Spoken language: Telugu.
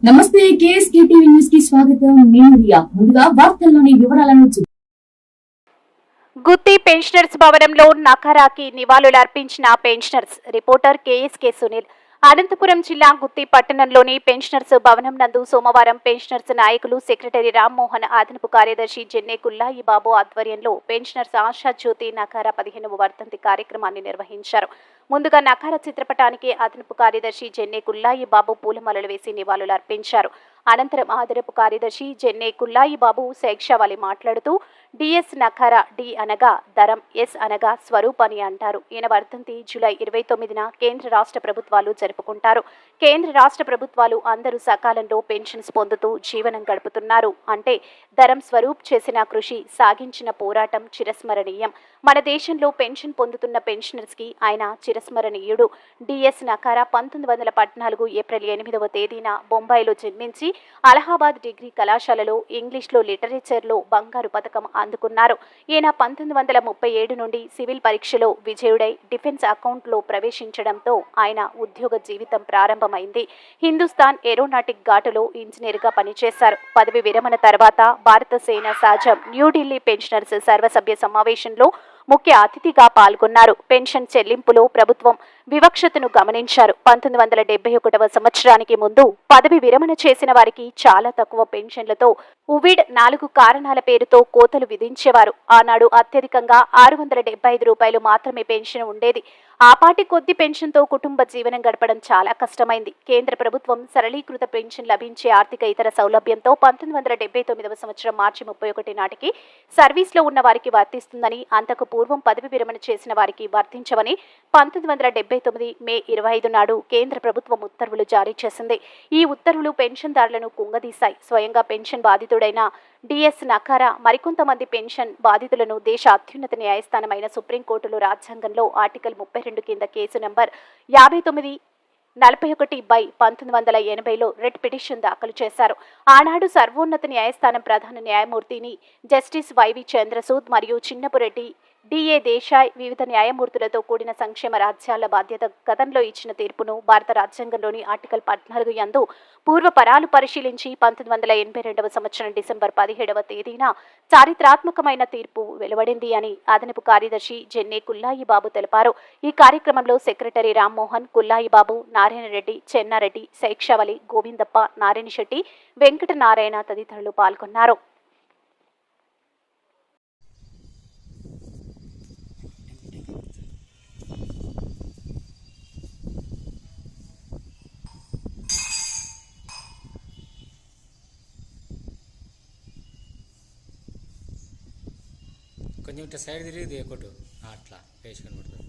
నమస్తే కేఎస్కే టీవీ న్యూస్ కి స్వాగతం. నేను రియా. ముందుగా వార్తల్లోని వివరాలను గుత్తి పెన్షనర్స్ భవనంలో నఖరాకి నివాళులర్పించిన pensioners. Reporter KSK Sunil. Anantapur జిల్లా గుత్తి పట్టణంలోని పెన్షనర్స్ భవనం నందు సోమవారం పెన్షనర్స్ నాయకులు సెక్రటరీ రామ్మోహన్, అదనపు కార్యదర్శి జెన్నే కుల్లాయి బాబు ఆధ్వర్యంలో పెన్షనర్స్ ఆశా జ్యోతి నఖార 15వ వర్ధంతి కార్యక్రమాన్ని నిర్వహించారు. ముందుగా నఖార చిత్రపటానికి అదనపు కార్యదర్శి జెన్నే కుల్లాయి బాబు పూలమాలలు వేసి నివాళులర్పించారు. అనంతరం అదనపు కార్యదర్శి జెన్నే కుల్లాయి బాబు శేక్షావళి మాట్లాడుతూ డిఎస్ నఖార, డి అనగా దరం, ఎస్ అనగా స్వరూప్ అని అంటారు. ఈయన వర్ధంతి జూలై 29న కేంద్ర రాష్ట్ర ప్రభుత్వాలు జరుపుకుంటారు. కేంద్ర రాష్ట్ర ప్రభుత్వాలు అందరూ సకాలంలో పెన్షన్స్ పొందుతూ జీవనం గడుపుతున్నారు. అంటే దరం స్వరూప్ చేసిన కృషి, సాగించిన పోరాటం చిరస్మరణీయం. మన దేశంలో పెన్షన్ పొందుతున్న పెన్షనర్స్ కి ఆయన చిరస్మరణీయుడు. డిఎస్ నఖార 1914 ఏప్రిల్ 8వ తేదీన బొంబాయిలో జన్మించి అలహాబాద్ డిగ్రీ కళాశాలలో ఇంగ్లీష్లో లిటరేచర్లో బంగారు పథకం అందుకున్నారు. ఈయన 1937 నుండి సివిల్ పరీక్షలో విజయుడై డిఫెన్స్ అకౌంట్లో ప్రవేశించడంతో ఆయన ఉద్యోగ జీవితం ప్రారంభమైంది. హిందుస్థాన్ ఏరోనాటిక్ ఘాటులో ఇంజనీర్గా పనిచేశారు. పదవి విరమణ తర్వాత భారత సేన సహజం న్యూఢిల్లీ పెన్షనర్స్ సర్వసభ్య సమావేశంలో ముఖ్య అతిథిగా పాల్గొన్నారు. పెన్షన్ చెల్లింపులో ప్రభుత్వం వివక్షతను గమనించారు. 1971వ సంవత్సరానికి ముందు పదవి విరమణ చేసిన వారికి చాలా తక్కువ పెన్షన్లతో ఉవిడ్ 4 కారణాల పేరుతో కోతలు విధించేవారు. ఆనాడు అత్యధికంగా 675 రూపాయలు మాత్రమే పెన్షన్ ఉండేది. ఆపాటి కొద్ది పెన్షన్తో కుటుంబ జీవనం గడపడం చాలా కష్టమైంది. కేంద్ర ప్రభుత్వం సరళీకృత పెన్షన్ లభించే ఆర్థిక ఇతర సౌలభ్యంతో 1979వ సంవత్సరం మార్చి 31 నాటికి సర్వీస్లో ఉన్న వారికి వర్తిస్తుందని, అంతకు పూర్వం పదవి విరమణ చేసిన వారికి వర్తించవని 1979 మే 25 నాడు కేంద్ర ప్రభుత్వం ఉత్తర్వులు జారీ చేసింది. ఈ ఉత్తర్వులు పెన్షన్దారులను కుంగదీశాయి. స్వయంగా పెన్షన్ బాధితుడైన డిఎస్ నఖార మరికొంతమంది పెన్షన్ బాధితులను దేశ అత్యున్నత న్యాయస్థానమైన సుప్రీంకోర్టులో రాజ్యాంగంలో ఆర్టికల్ 32 కింద కేసు నంబర్ 5941/1980లో రెడ్ పిటిషన్ దాఖలు చేశారు. ఆనాడు సర్వోన్నత న్యాయస్థానం ప్రధాన న్యాయమూర్తిని జస్టిస్ వైవి చంద్రసూద్ మరియు చిన్నపురెడ్డి డిఏ దేశాయ్ వివిధ న్యాయమూర్తులతో కూడిన సంక్షేమ రాజ్యాల బాధ్యత గతంలో ఇచ్చిన తీర్పును భారత రాజ్యాంగంలోని ఆర్టికల్ 14 యందు పూర్వపరాలు పరిశీలించి 1982వ సంవత్సరం డిసెంబర్ 17వ తేదీన చారిత్రాత్మకమైన తీర్పు వెలువడింది అని అదనపు కార్యదర్శి జెన్నే కుల్లాయి బాబు తెలిపారు. ఈ కార్యక్రమంలో సెక్రటరీ రామ్మోహన్, కుల్లాయి బాబు, నారాయణ రెడ్డి, చెన్నారెడ్డి, శేక్షావళి, గోవిందప్ప, నారాయణ శెట్టి, వెంకట నారాయణ తదితరులు పాల్గొన్నారు. కొంచెం ఇట్లా సైడ్ తిరిగి కొట్టు, అట్లా వేసి కనబడుతుంది.